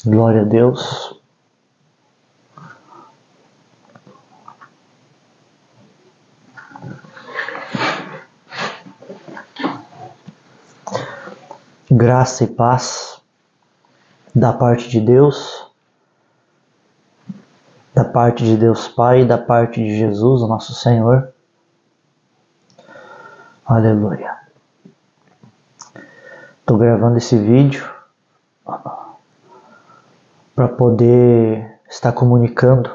Glória a Deus. Graça e paz da parte de Deus, Pai, da parte de Jesus, o nosso Senhor. Aleluia. Estou gravando esse vídeo para poder estar comunicando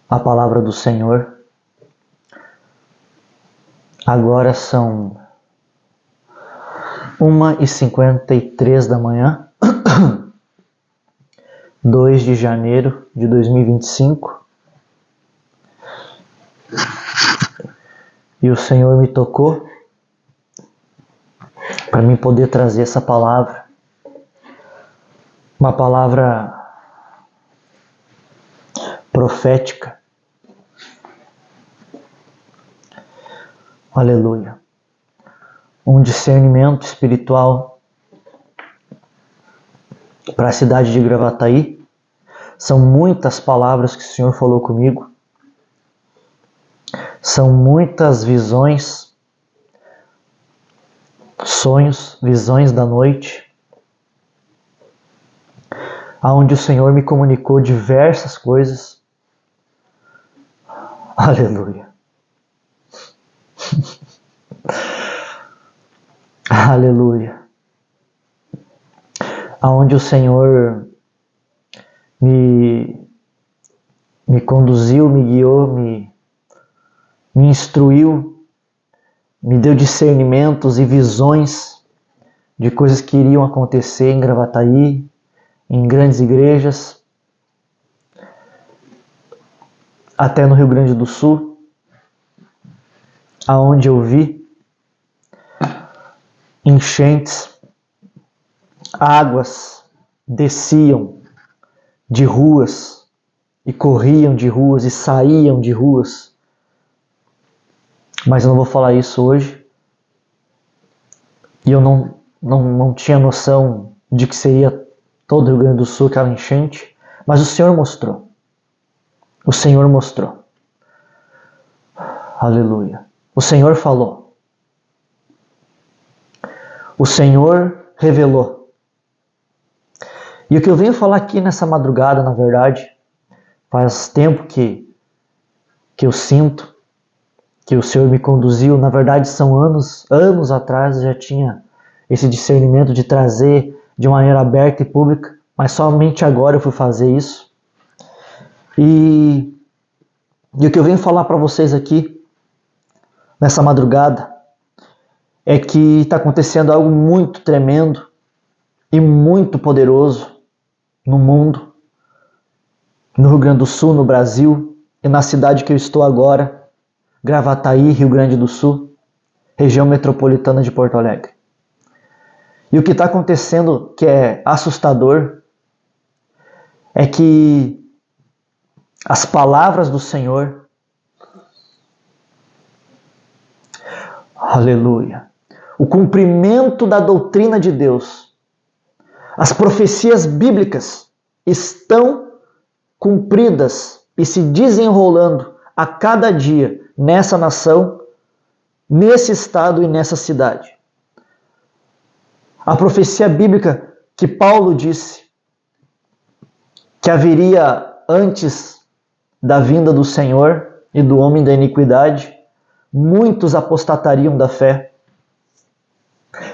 a palavra do Senhor. Agora são 1h53 da manhã, 2 de janeiro de 2025. E o Senhor me tocou para mim poder trazer essa palavra. Uma palavra profética. Aleluia. Um discernimento espiritual para a cidade de Gravataí. São muitas palavras que o Senhor falou comigo. São muitas visões, sonhos, visões da noite, aonde o Senhor me comunicou diversas coisas. Aleluia. Aleluia. Aonde o Senhor me conduziu, me guiou, me instruiu, me deu discernimentos e visões de coisas que iriam acontecer em Gravataí, em grandes igrejas, até no Rio Grande do Sul, aonde eu vi enchentes, águas desciam de ruas e corriam de ruas e saíam de ruas. Mas eu não vou falar isso hoje. E eu não tinha noção de que seria todo o Rio Grande do Sul aquela enchente. Mas o Senhor mostrou. O Senhor mostrou. Aleluia. O Senhor falou. O Senhor revelou. E o que eu venho falar aqui nessa madrugada, na verdade, faz tempo que eu sinto que o Senhor me conduziu. Na verdade, são anos atrás eu já tinha esse discernimento de trazer de maneira aberta e pública, mas somente agora eu fui fazer isso. E o que eu venho falar para vocês aqui, nessa madrugada, é que está acontecendo algo muito tremendo e muito poderoso no mundo, no Rio Grande do Sul, no Brasil e na cidade que eu estou agora, Gravataí, Rio Grande do Sul, região metropolitana de Porto Alegre. E o que está acontecendo, que é assustador, é que as palavras do Senhor, aleluia, o cumprimento da doutrina de Deus, as profecias bíblicas estão cumpridas e se desenrolando a cada dia nessa nação, nesse estado e nessa cidade. A profecia bíblica que Paulo disse que haveria antes da vinda do Senhor e do homem da iniquidade, muitos apostatariam da fé.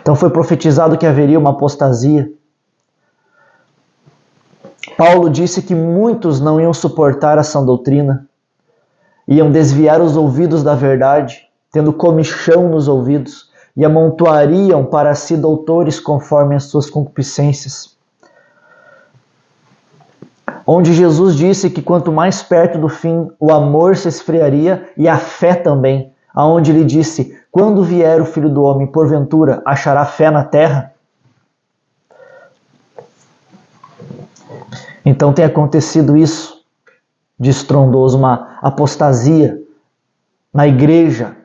Então foi profetizado que haveria uma apostasia. Paulo disse que muitos não iam suportar a sã doutrina, iam desviar os ouvidos da verdade, tendo comichão nos ouvidos, e amontoariam para si doutores conforme as suas concupiscências. Onde Jesus disse que quanto mais perto do fim, o amor se esfriaria e a fé também. Aonde ele disse, quando vier o Filho do Homem, porventura, achará fé na terra? Então tem acontecido isso de estrondoso, uma apostasia na igreja.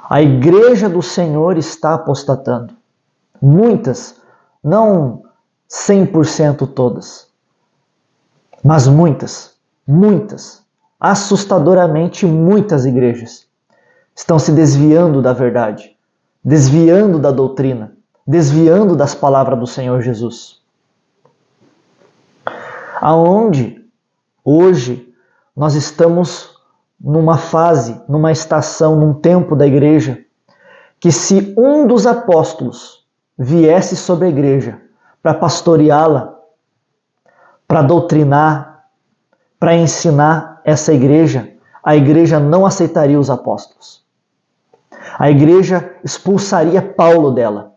A igreja do Senhor está apostatando. Muitas não 100% todas, mas muitas, assustadoramente muitas igrejas estão se desviando da verdade, desviando da doutrina, desviando das palavras do Senhor Jesus. Aonde hoje nós estamos numa fase, numa estação, num tempo da igreja, que se um dos apóstolos viesse sobre a igreja para pastoreá-la, para doutrinar, para ensinar essa igreja, a igreja não aceitaria os apóstolos. A igreja expulsaria Paulo dela,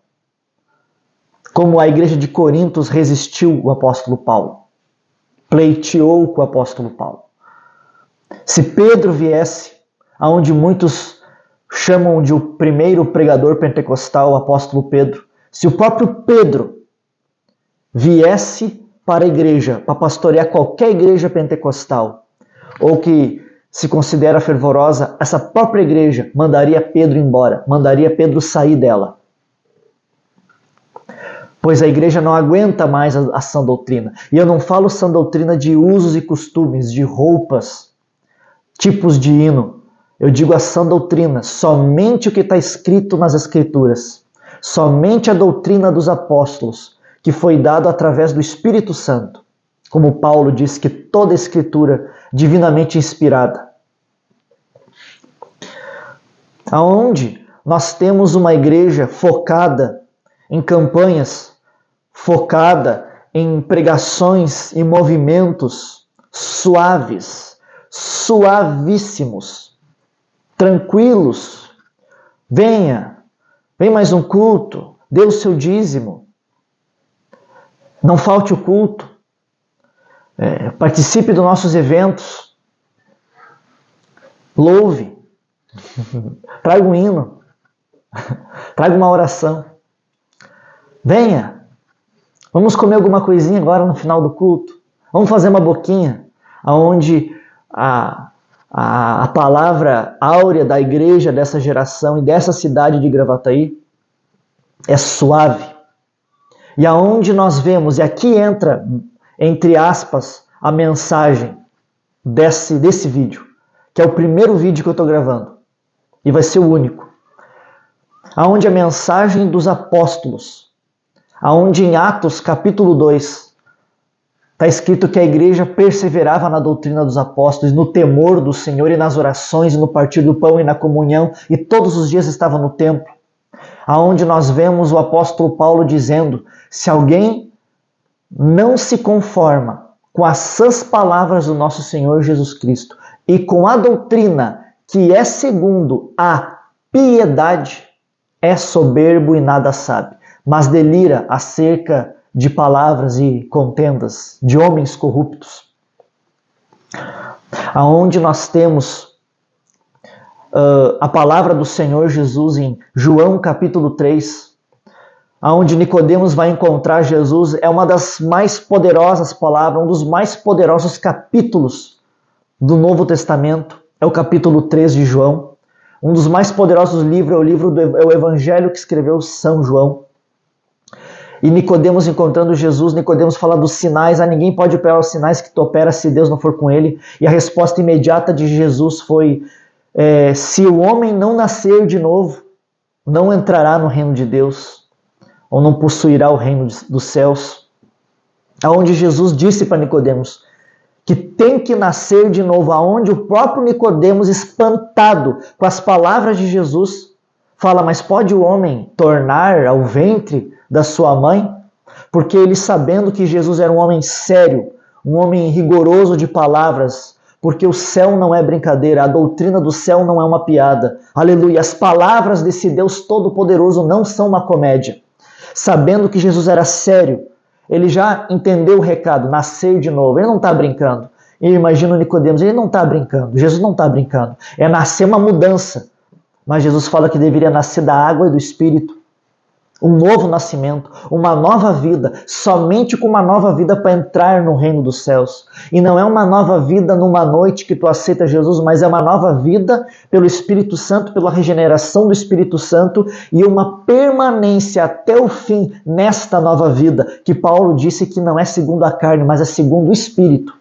como a igreja de Corinto resistiu o apóstolo Paulo, pleiteou com o apóstolo Paulo. Se Pedro viesse, aonde muitos chamam de o primeiro pregador pentecostal, o apóstolo Pedro, se o próprio Pedro viesse para a igreja, para pastorear qualquer igreja pentecostal, ou que se considera fervorosa, essa própria igreja mandaria Pedro embora, mandaria Pedro sair dela. Pois a igreja não aguenta mais a sã doutrina. E eu não falo sã doutrina de usos e costumes, de roupas, tipos de hino. Eu digo a sã doutrina, somente o que está escrito nas Escrituras, somente a doutrina dos apóstolos, que foi dado através do Espírito Santo. Como Paulo diz que toda a Escritura divinamente inspirada. Aonde nós temos uma igreja focada em campanhas, focada em pregações e movimentos suaves, suavíssimos, tranquilos. Vem mais um culto, dê o seu dízimo, não falte o culto, participe dos nossos eventos, louve, traga um hino, traga uma oração, venha, vamos comer alguma coisinha agora no final do culto, vamos fazer uma boquinha, onde a palavra áurea da igreja dessa geração e dessa cidade de Gravataí é suave. E aonde nós vemos, e aqui entra, entre aspas, a mensagem desse vídeo, que é o primeiro vídeo que eu estou gravando, e vai ser o único. Aonde a mensagem dos apóstolos, aonde em Atos capítulo 2, está escrito que a igreja perseverava na doutrina dos apóstolos, no temor do Senhor e nas orações, e no partir do pão e na comunhão, e todos os dias estava no templo. Aonde nós vemos o apóstolo Paulo dizendo, se alguém não se conforma com as sãs palavras do nosso Senhor Jesus Cristo e com a doutrina que é segundo a piedade, é soberbo e nada sabe, mas delira acerca de palavras e contendas de homens corruptos. Aonde nós temos a palavra do Senhor Jesus em João capítulo 3, onde Nicodemos vai encontrar Jesus, é uma das mais poderosas palavras, um dos mais poderosos capítulos do Novo Testamento, é o capítulo 3 de João. Um dos mais poderosos livros é o Evangelho que escreveu São João. E Nicodemos encontrando Jesus, Nicodemos fala dos sinais, ninguém pode operar os sinais que tu opera se Deus não for com ele. E a resposta imediata de Jesus foi, se o homem não nascer de novo, não entrará no reino de Deus, ou não possuirá o reino dos céus. Aonde Jesus disse para Nicodemos que tem que nascer de novo, aonde o próprio Nicodemos, espantado com as palavras de Jesus, fala, mas pode o homem tornar ao ventre da sua mãe? Porque ele, sabendo que Jesus era um homem sério, um homem rigoroso de palavras, porque o céu não é brincadeira, a doutrina do céu não é uma piada. Aleluia, as palavras desse Deus Todo-Poderoso não são uma comédia. Sabendo que Jesus era sério, ele já entendeu o recado, nascer de novo, ele não está brincando. E eu imagino Nicodemos, ele não está brincando, Jesus não está brincando, é nascer uma mudança. Mas Jesus fala que deveria nascer da água e do Espírito. um novo nascimento, uma nova vida, somente com uma nova vida para entrar no reino dos céus. E não é uma nova vida numa noite que tu aceita Jesus, mas é uma nova vida pelo Espírito Santo, pela regeneração do Espírito Santo e uma permanência até o fim nesta nova vida, que Paulo disse que não é segundo a carne, mas é segundo o Espírito.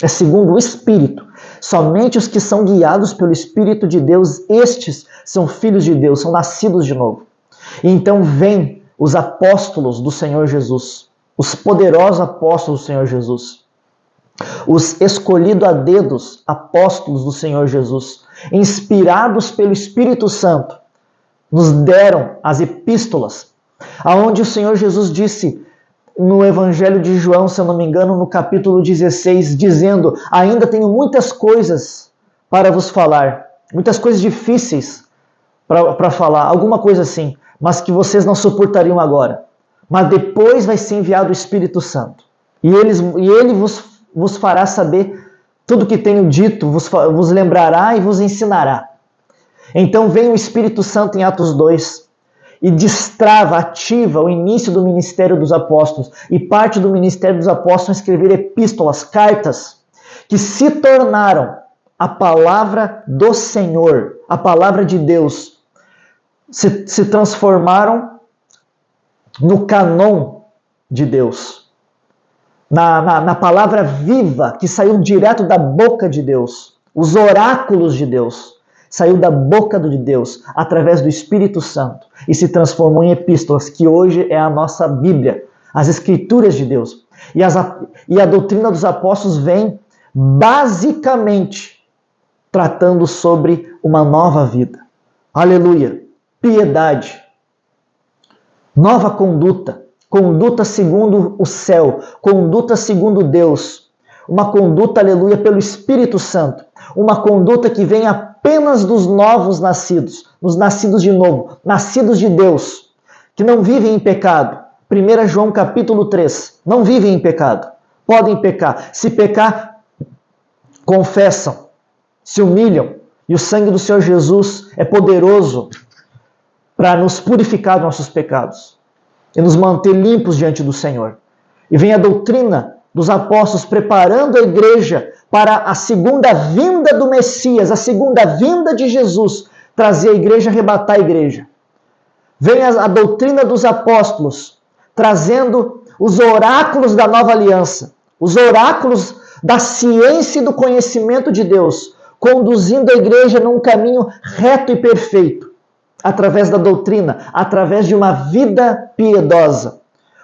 É segundo o Espírito. Somente os que são guiados pelo Espírito de Deus, estes são filhos de Deus, são nascidos de novo. E então vêm os apóstolos do Senhor Jesus, os poderosos apóstolos do Senhor Jesus, os escolhidos a dedos apóstolos do Senhor Jesus, inspirados pelo Espírito Santo, nos deram as epístolas, aonde o Senhor Jesus disse no Evangelho de João, se eu não me engano, no capítulo 16, dizendo: ainda tenho muitas coisas para vos falar, muitas coisas difíceis para falar, alguma coisa assim, mas que vocês não suportariam agora. Mas depois vai ser enviado o Espírito Santo. E ele vos fará saber tudo o que tenho dito, vos lembrará e vos ensinará. Então vem o Espírito Santo em Atos 2 e destrava, ativa o início do ministério dos apóstolos. E parte do ministério dos apóstolos é escrever epístolas, cartas, que se tornaram a palavra do Senhor, a palavra de Deus. Se transformaram no canon de Deus, na palavra viva que saiu direto da boca de Deus, os oráculos de Deus, saiu da boca de Deus através do Espírito Santo e se transformou em epístolas, que hoje é a nossa Bíblia, as Escrituras de Deus. E a doutrina dos apóstolos vem basicamente tratando sobre uma nova vida. Aleluia! Piedade, nova conduta, conduta segundo o céu, conduta segundo Deus, uma conduta, aleluia, pelo Espírito Santo, uma conduta que vem apenas dos novos nascidos, dos nascidos de novo, nascidos de Deus, que não vivem em pecado. 1 João capítulo 3, não vivem em pecado, podem pecar, se pecar, confessam, se humilham, e o sangue do Senhor Jesus é poderoso para nos purificar dos nossos pecados e nos manter limpos diante do Senhor. E vem a doutrina dos apóstolos preparando a igreja para a segunda vinda do Messias, a segunda vinda de Jesus, trazer a igreja, arrebatar a igreja. Vem a doutrina dos apóstolos trazendo os oráculos da nova aliança, os oráculos da ciência e do conhecimento de Deus, conduzindo a igreja num caminho reto e perfeito, através da doutrina, através de uma vida piedosa,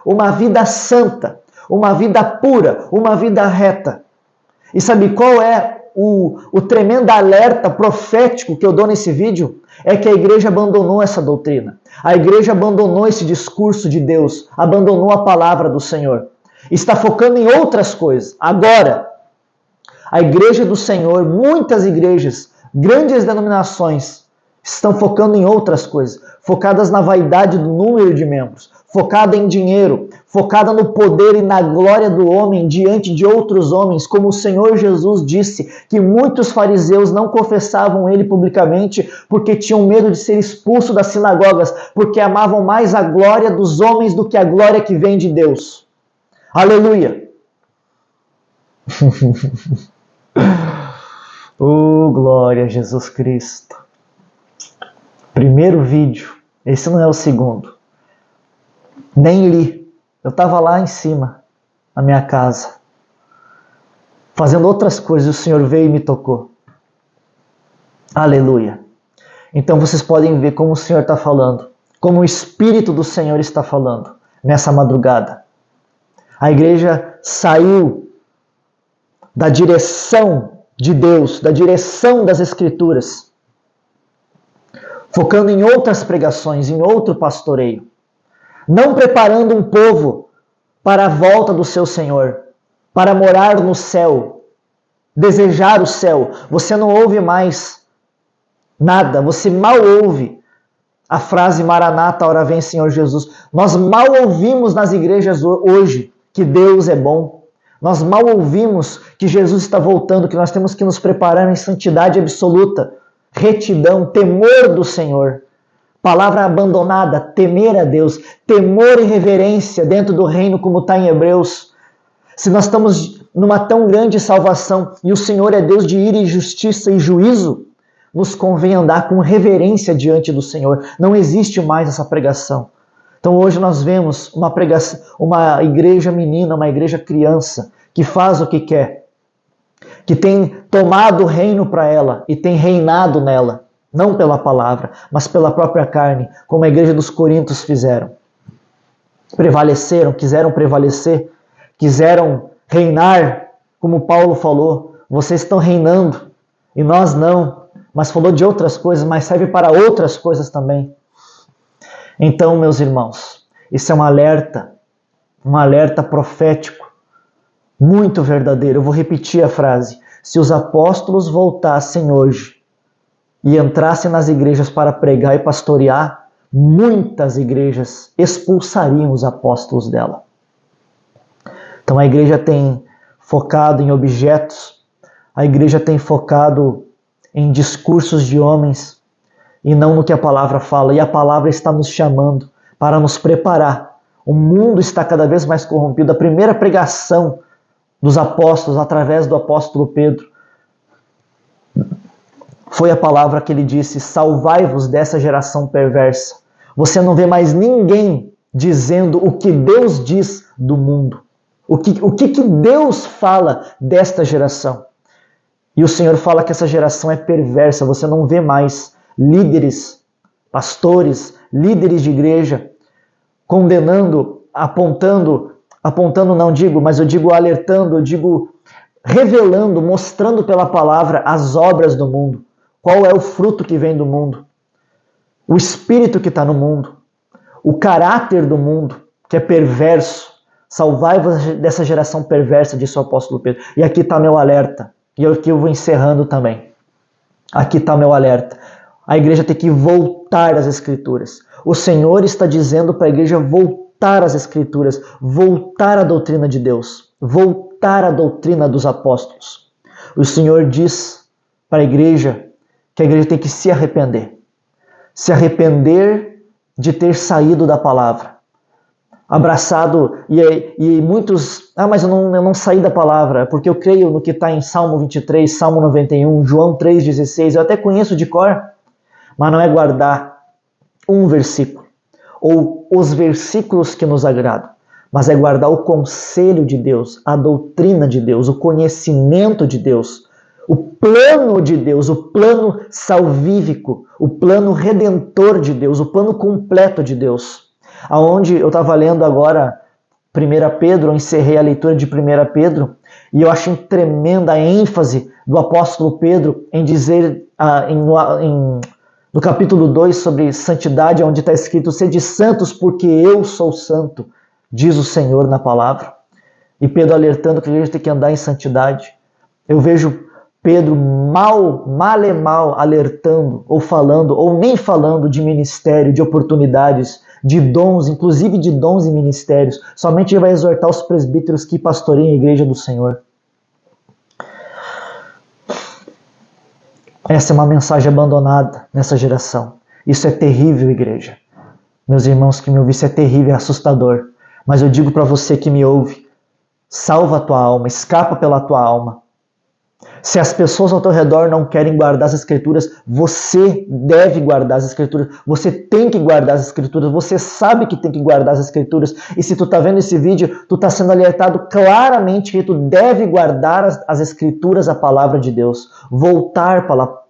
uma vida santa, uma vida pura, uma vida reta. E sabe qual é o tremendo alerta profético que eu dou nesse vídeo? É que a igreja abandonou essa doutrina. A igreja abandonou esse discurso de Deus, abandonou a palavra do Senhor. Está focando em outras coisas. Agora, a igreja do Senhor, muitas igrejas, grandes denominações, estão focando em outras coisas, focadas na vaidade do número de membros, focada em dinheiro, focada no poder e na glória do homem diante de outros homens, como o Senhor Jesus disse, que muitos fariseus não confessavam ele publicamente porque tinham medo de ser expulsos das sinagogas, porque amavam mais a glória dos homens do que a glória que vem de Deus. Aleluia! Oh, glória a Jesus Cristo! Primeiro vídeo, esse não é o segundo. Nem li. Eu estava lá em cima, na minha casa, fazendo outras coisas, e o Senhor veio e me tocou. Aleluia. Então vocês podem ver como o Senhor está falando, como o Espírito do Senhor está falando nessa madrugada. A igreja saiu da direção de Deus, da direção das Escrituras, focando em outras pregações, em outro pastoreio, não preparando um povo para a volta do seu Senhor, para morar no céu, desejar o céu. Você não ouve mais nada, você mal ouve a frase Maranata, ora vem Senhor Jesus. Nós mal ouvimos nas igrejas hoje que Deus é bom. Nós mal ouvimos que Jesus está voltando, que nós temos que nos preparar em santidade absoluta, retidão, temor do Senhor, Palavra abandonada, temer a Deus, temor e reverência dentro do reino, como está em Hebreus. Se nós estamos numa tão grande salvação e o Senhor é Deus de ira e justiça e juízo, nos convém andar com reverência diante do Senhor. Não existe mais essa pregação. Então hoje nós vemos uma igreja menina, uma igreja criança, que faz o que quer, que tem tomado o reino para ela e tem reinado nela, não pela palavra, mas pela própria carne, como a igreja dos Coríntios fizeram. Prevaleceram, quiseram prevalecer, quiseram reinar, como Paulo falou, vocês estão reinando e nós não, mas falou de outras coisas, mas serve para outras coisas também. Então, meus irmãos, isso é um alerta profético, muito verdadeiro. Eu vou repetir a frase. Se os apóstolos voltassem hoje e entrassem nas igrejas para pregar e pastorear, muitas igrejas expulsariam os apóstolos dela. Então a igreja tem focado em objetos, a igreja tem focado em discursos de homens e não no que a palavra fala. E a palavra está nos chamando para nos preparar. O mundo está cada vez mais corrompido. A primeira pregação dos apóstolos, através do apóstolo Pedro, foi a palavra que ele disse: salvai-vos dessa geração perversa. Você não vê mais ninguém dizendo o que Deus diz do mundo. O que Deus fala desta geração. E o Senhor fala que essa geração é perversa. Você não vê mais líderes, pastores, líderes de igreja condenando, apontando não digo, mas eu digo alertando, eu digo revelando, mostrando pela palavra as obras do mundo. Qual é o fruto que vem do mundo? O espírito que está no mundo. O caráter do mundo, que é perverso. Salvai-vos dessa geração perversa, disse o apóstolo Pedro. E aqui está meu alerta. E aqui eu vou encerrando também. Aqui está meu alerta. A igreja tem que voltar às Escrituras. O Senhor está dizendo para a igreja voltar às Escrituras, voltar à doutrina de Deus, voltar à doutrina dos apóstolos. O Senhor diz para a igreja que a igreja tem que se arrepender. Se arrepender de ter saído da palavra. Abraçado, e muitos, mas eu não saí da palavra, porque eu creio no que está em Salmo 23, Salmo 91, João 3,16, eu até conheço de cor, mas não é guardar um versículo, ou os versículos que nos agradam, mas é guardar o conselho de Deus, a doutrina de Deus, o conhecimento de Deus, o plano de Deus, o plano salvífico, o plano redentor de Deus, o plano completo de Deus. Aonde eu estava lendo agora 1 Pedro, eu encerrei a leitura de 1 Pedro, e eu acho tremenda a ênfase do apóstolo Pedro em dizer, no capítulo 2 sobre santidade, onde está escrito: sede santos porque eu sou santo, diz o Senhor na palavra. E Pedro alertando que a igreja tem que andar em santidade. Eu vejo Pedro mal alertando, ou falando, ou nem falando de ministério, de oportunidades, de dons, inclusive de dons e ministérios. Somente ele vai exortar os presbíteros que pastoreiam a igreja do Senhor. Essa é uma mensagem abandonada nessa geração. Isso é terrível, igreja. Meus irmãos que me ouvem, isso é terrível, é assustador. Mas eu digo para você que me ouve, salva a tua alma, escapa pela tua alma. Se as pessoas ao teu redor não querem guardar as Escrituras, você deve guardar as Escrituras. Você tem que guardar as Escrituras. Você sabe que tem que guardar as Escrituras. E se tu está vendo esse vídeo, tu está sendo alertado claramente que tu deve guardar as Escrituras, a palavra de Deus. Voltar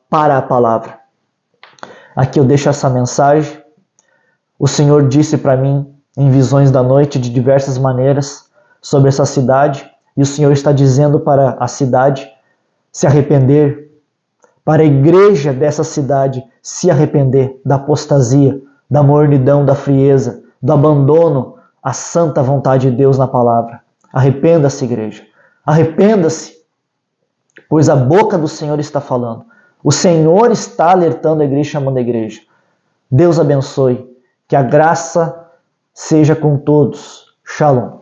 para a palavra. Aqui eu deixo essa mensagem. O Senhor disse para mim em visões da noite de diversas maneiras sobre essa cidade. E o Senhor está dizendo para a cidade se arrepender, para a igreja dessa cidade se arrepender da apostasia, da mornidão, da frieza, do abandono à santa vontade de Deus na palavra. Arrependa-se, igreja. Arrependa-se, pois a boca do Senhor está falando. O Senhor está alertando a igreja, chamando a igreja. Deus abençoe. Que a graça seja com todos. Shalom.